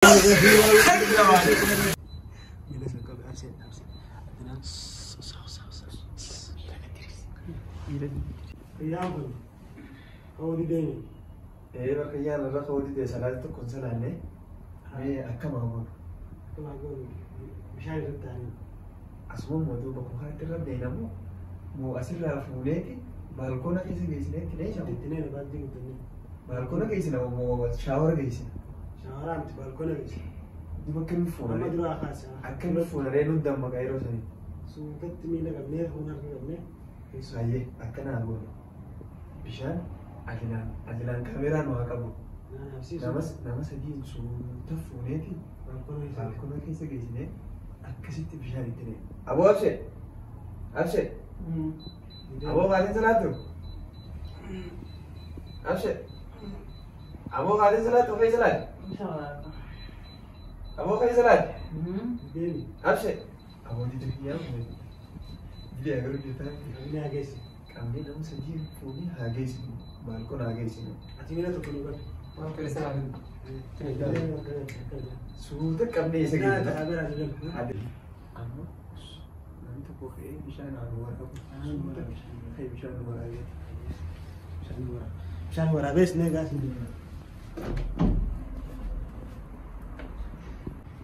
Bakayaan irra hawwatee salaatti tokkoon salaanne akkama haguun bishaan irratti taa'anii asuma mootuu bakka haati irra deenamu moo asirraa fuuneeti baalkoona keessa geessineetti neeshamu baalkoona geessina moo shaawara geessina shaawara miti baalkoona geessina duba akkamitti fuunaree amma duraa kaasa akkamitti fuunaree nuti dammaqaa yeroo sanii suutatti miila qabnee fuunar qabnee baay'ee akkana haguun bishaan ajilaan kameraan waa qabu nama sadiin suuta fuuneeti baalkoona keessa geessinee akkasitti bishaan itti ne aboo abshee aboo maatiin salaattu abshee aboo maatiin salaattu kee salaat aboo kee salaat abshee aboo didi yaa didi agaruu jirtaa ni hageessi qabnee nama sadiin fuunee hageessi baalkoona hageessi ati mina tokko nu qabdi waan fedhe salaatu suuta qabnee isa geessa amma namni tokko ka'ee bishaan haa waraabu ka'ee bishaan waraabee bishaan waraabees nee gaasi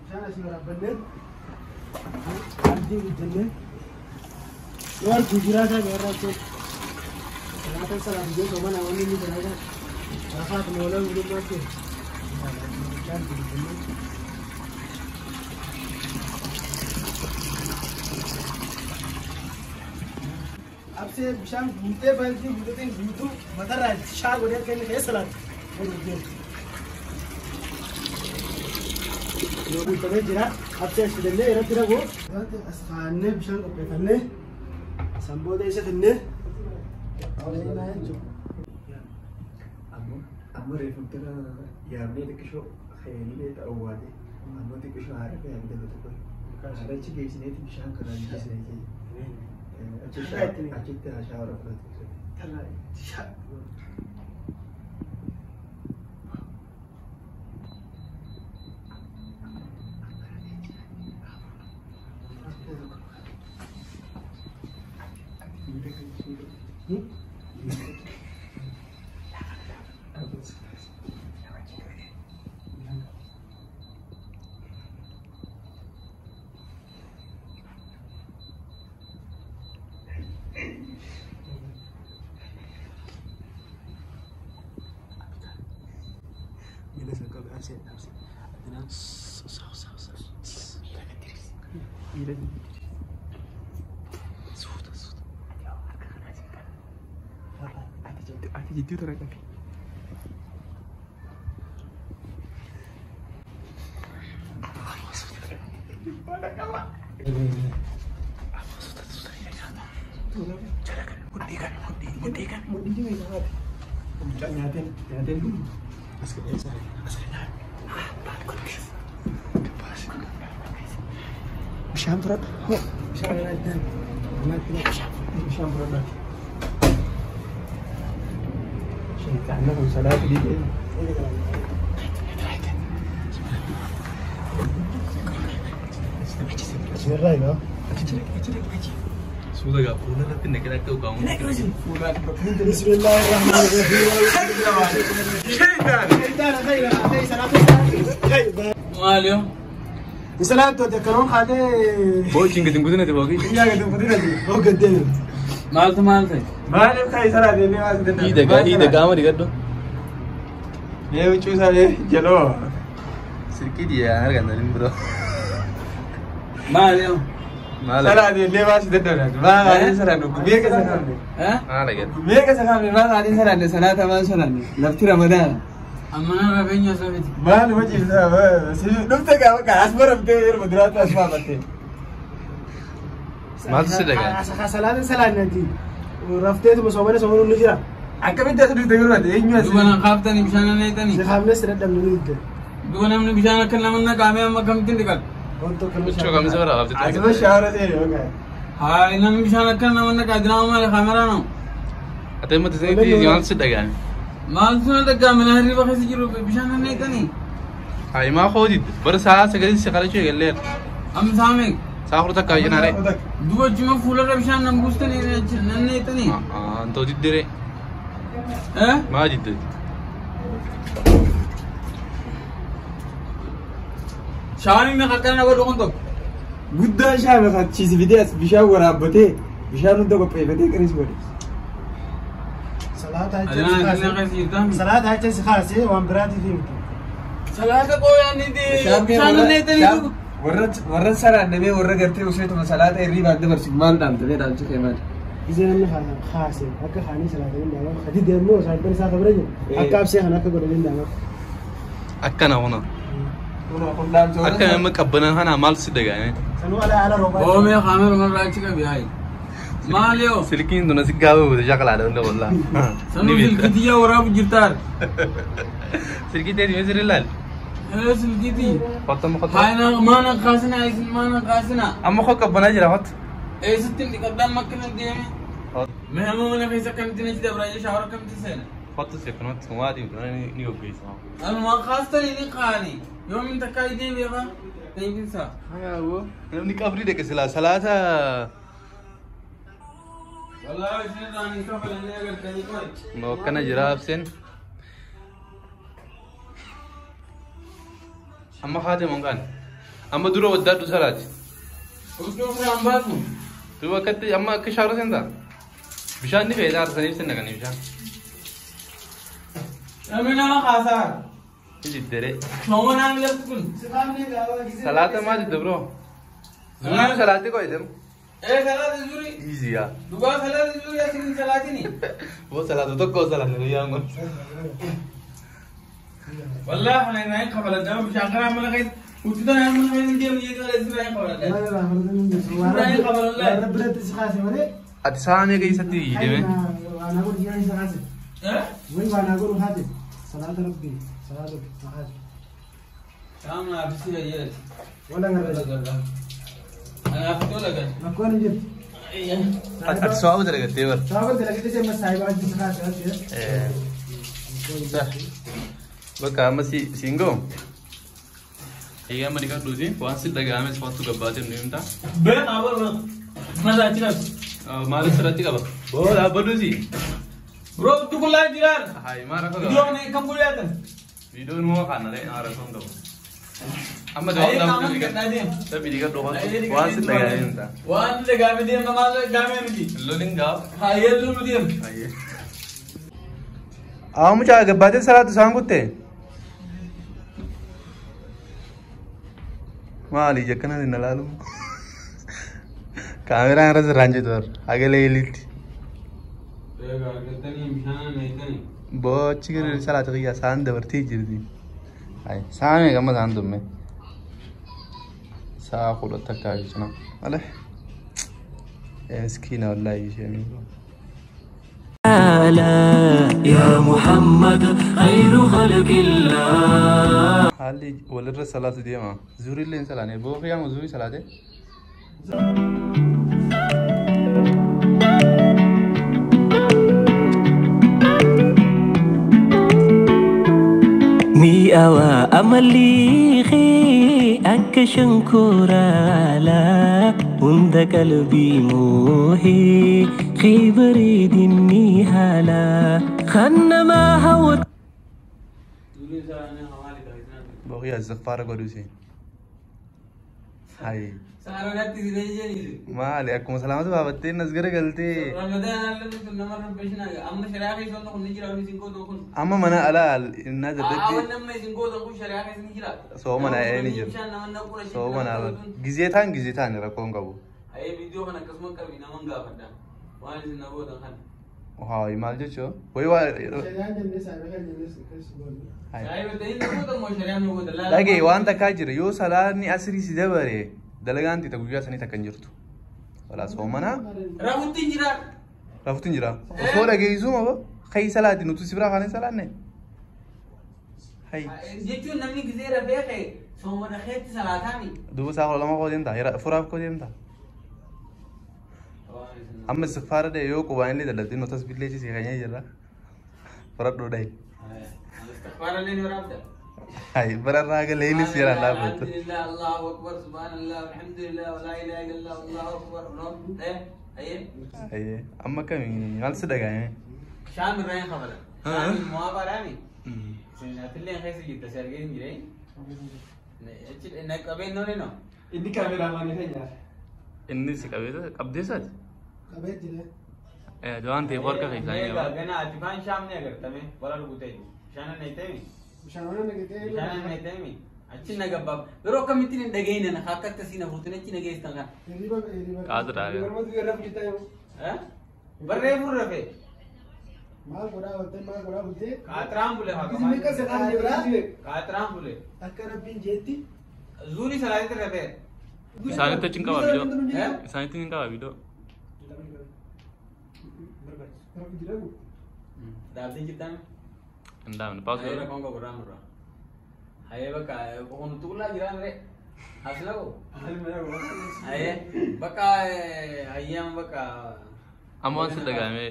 bishaan asii waraabannee abdii guddannee yoo argu jiraataa gaarraa Kenapa salah dia kau mana orang ini berada? Apa penolak belum masuk? अब से बिशान घूमते बैठते घूमते बता रहा है शाह गोड़े के लिए कैसा लगा? ये भी तो जरा अब से स्टूडेंट ने इधर वो खाने बिशान को बैठने संबोधन ऐसे करने Amma reeffattoota yaabnee xiqqishoo khayyalee ta'uu baate amma xiqqishoo haadha fi yaabdee tokko achi geessineeti bishaan kanaan geessinee achitti shaawara fudhate. Ati jiddu terangkan. Syam berat. Syam berat. Karena salah di dia. Bismillah no. Sudah gak pernah nanti nak kita tahu kamu. Bismillahirrahmanirrahim. Malio. Salam tu terkaron khade. Boy cing gedung gedung nanti bagi. Iya gedung gedung nanti. Oh gedung. Mal tu. Mal kai salah dia ni mas. Ide kamu dikat tu. Ni ucu saya jelo. Sedikit dia harga nanti bro. Mal. Salah dia lepas itu dah. Mal ada salah tu. Biar ke salah ni. Lagi. Biar ke salah ni. Mal ada salah ni. Salah tamam salah ni. Lafti Ramadan. Amana rabenya sabit. Mal macam apa? Dukte ka asbar abte madrat asma batte. Mal sedega. Salah nanti. Rafte tu masomane somonu nijra. Akam itu tu dengar ada. Ini dua nak kaftan ni bisana ni tani. Kaftan seret dalam ni itu. Dua nama ni bisana kan nama nak kami am kami tindikat. Untuk kami. Cuma kami seberapa kaftan. Asal syawara tu ni, okay. Hai, nama bisana kan nama nak kadina nama kamera no. Atau mesti ni mal sedega. Mal tu nak kami nak hari bagai sejiru bisana ni tani. هاي ما خودي بر ساعة سجل سكالة شيء قال لي أم سامك سافر تكاي ناري دو جمع فولا ربشان نمبوستني ننتني أنت جدري ما جدري شامي ما خكرنا بدون تو قدام شامي خد شيء فيديوس بيشاو ورابته بيشاو ندوق بيبتي كريس بودي صلاة هاي سخاسي وامبراتي فيه صلاة قوي يعني دي شان نيتني ورد سر النبي ورد قرتي وشيت صلاة إيري بعد برسك مان دام تبي دام شو كمان إذا أنا خاسي أك خاني صلاة دام خدي دمو صلاة بس هذا برجع أك أبسي أنا كقولين دام أكنا هنا أكنا مكبنا هنا مال سدقة سنو على روبا هو مي خامر من رايتك بيهاي ماليو سلكين دونا سكابه وده شغل على ولا والله سنو سلكتي وراب جيتار سلكين تاني مزر اللال سلكتي خطة هاي ما نقاسنا أي ما نقاسنا أما خو كبنا جرا خط أي ستين قدام مكنا ديمي مهم من في سكن تنجد براجع شاور كم تسنة خط سكنات سوادي وده نيو بيس أنا ما خاصتني نقاني يوم أنت كايدين بيها تيجي سا هيا هو نبني كابري ده كسلا سلاتا والله شنو راني كفل إني أقدر كنيكوي نو كنا جراب سن أما خاتم مكان أما دورو ودار دوسرات وشنو في أمبارنا تو وقت أما كشارة سنتا بيشان دي بيدار سنيف سنة كني بيشان أمين أنا خاسر جدري شو أنا عامل أقول سلاتا ما جد برو زوري سلاتي كوي دم إيه سلاد زوري إيزي يا دوبا سلاد زوري أكيد سلادني वो सलाद तो कौन सलाद है यार मुझ والله أنا نايم خبر الدم مش أقرأ من غير وتدا نايم من غير نجيم يجي على إسرائيل خبر الدم إسرائيل خبر الله ربنا سخاسي ولا أتسانة كي ستي يجي أنا أقول جيران سخاسي وين أنا أقول هذا صلاة ربي صلاة ربي شام لا بس يجي ولا غير أنا أفتح لك ما كون جد أتسوأ بدر كده تيور صعب ده لقيت زي ما سايبات سخاسي بكا مسي سينغو هي أمريكا دوزين وانسي دعامة سواتو كباتي منيمتا بين أول ما ذاكرت مالك سرتي كبا بول أبدوزي برو تقول لا جيران هاي ما ركوا فيديو أنا كم بقولي فيديو مو خانة لين عارفون دو أما دوام دام تبي ديكا دوام وانسي دعامة تا وانسي دعامة دي ما مال دعامة مدي لولين جاب هاي لولو دي هاي आओ मुझे आगे बातें सलाह तो सांगुते माली जकना दिन लालू कैमरा आरस रांझे तोर आगे ले लिट बहुत चिकन सलाह तो क्या सान दबरती जिरदी हाय सामे कम सान तुम्हें साखुल तक का इतना अले اسكينه والله يشمي يا محمد خير خلق الله حالي ولر صلاه دي ما زوري لين صلاه بو يا زوري صلاه مي أوا أمليخي أكشنكورا لا عند قلبي موهي خبري دني هلا خن ما هو بقي الزفارة قدوسي هاي ما عليكم سلامة بابتي نزغر قلتي أما منا على الناس سو منا أي نجر سو منا جزيتان ركون كابو أي فيديو أنا كسمة كربينا من قافنا وانا نبغى دخان وهاي مال جو وي وا لكن وانت كاجر يو سلاني أسري سيدبري دلغانتي تقولي سني تكنجرتو ولا سومنا رافتين جرا وصورة جيزو ما بو خي سلاتي نتو سبرا خاني سلاني هاي جيتو نمني كزيرة بيخي سومنا خيت سلاتامي دو ساقل لما قودين تا يرا فراف قودين تا أما السفارة ده يو كوباين لي دلتين نوتس بيلي جي سيخانيا جرا فرات دو داي السفارة لين ورابدا Hai berarra ga leili siran la betul. Alhamdulillah, Allahu Akbar, subhanallah, alhamdulillah, wa la ilaha illallah, Allahu Akbar. Aye. Amma kami hal sedaga ya. Syamir rayan khabala. Syamir muabar ani. Sinatille khaysi jitta sergen gire. Nak abe no no. Ini kamera mana kayaknya? Ini sih kabde sah. kabet jira जवान थे और का कैसा है गना अतिफान शाम ने अगर तमे बड़ा रुते शाना नहीं तेमी शाना नहीं तेमी अच्छी ना गब्बा रो कम इतने डगेने ना खाकर तसीना होते ने चिना गेस्ता का आज रहा है मत रफ जीता है हैं बर्रे फुर रफे माल गोरा होते कातराम बोले हां किसी में का सलाम देवरा कातराम बोले अक्कर बिन जेती जूरी सलाह ते रफे साने तो चिंका वीडियो साने तो चिंका वीडियो दादी kita anda mana paus ayo kau beram beram ayo baka kau nutul lagi ram re asal aku ayo baka ayam baka aman sudah kami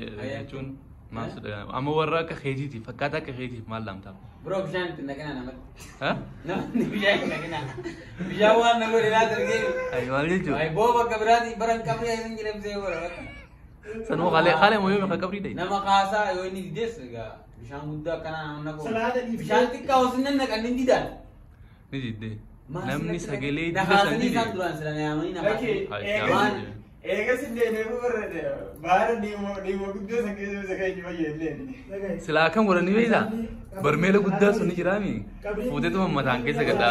cun mas sudah amu warra ka khiji thi fakata ka khiji malam ta bro bishan tinda kana namat ha no ni bishan kana bijawan nago ila terge ayo wali ju ayo bo baka berarti barang kami yang ngirim saya bro sanu khale mo yum ka kabri dai nama kasa yo ini des ga bishan mudda kana nago bishan tikka usne na kan nindidan ni jidde namni sagele da hasani kan duran sala ne amani na Oke, ega sinde ne ko barre baara ni mo guddo sange sakai ji baye silakan wala ni weza barmela gudda suni jirami fude to mamma thanke se gada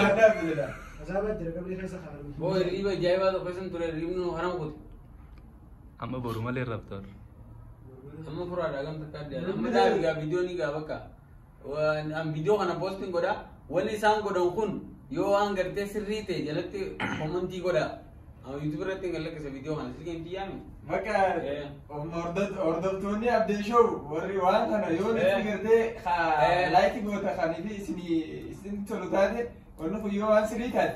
azabat jira kabri khaisa kharu bo riba jaywa to pesan tore rimnu haram ko amma borumale raptor amma fura dagan takadde amma da ga video ni ga baka wa am video kana posting goda wani sang goda kun yo an garte sirrite jalatti commenti goda am youtuber rate ngalla ke video kana sirgen tiyami maka ordotoni abde show warri wan kana yo ne tigerde like gota khani bi isin tolutade wonno ko yo an sirritat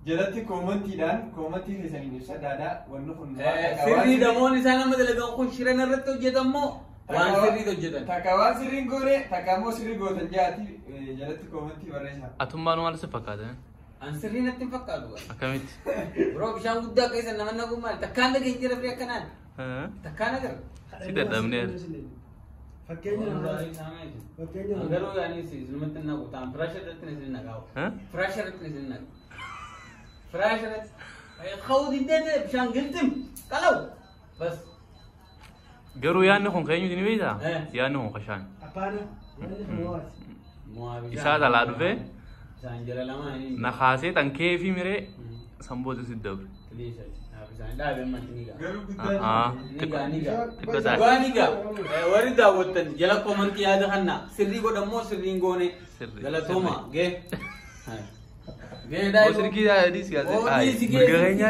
jalatti commenti kesani ni sadada wonno kun sirri da moni sana madala ga kun shirana ratto jedammo wan sirri do jedan takawan sirrin gore takamo sirri gota jati jalatti commenti barreessa atumma no ala se fakada an sirri natin fakkadu akamit bro bishan gudda kaisa namanna gumal takkan da hijira fi kanan ha takkan gar sida damne fakkeenya agaro yani si zulmatin na ko tam pressure ratne sin na gaw ha pressure ratne sin na pressure ay khawdi dede bishan giltim kalau bas garu yani kon kayu ni weza yani kon khashan apana muwat muawiya isa da la duve sanjala lama ni na khase tan kefi mire samboze sidab please bisan da ben matiniga garu gudda niga waniga warida wotan jala commenti ada hanna sirri go dammo sirri ngone jala toma ge ge dai Sirki ya hadis ya. Ay, burgernya,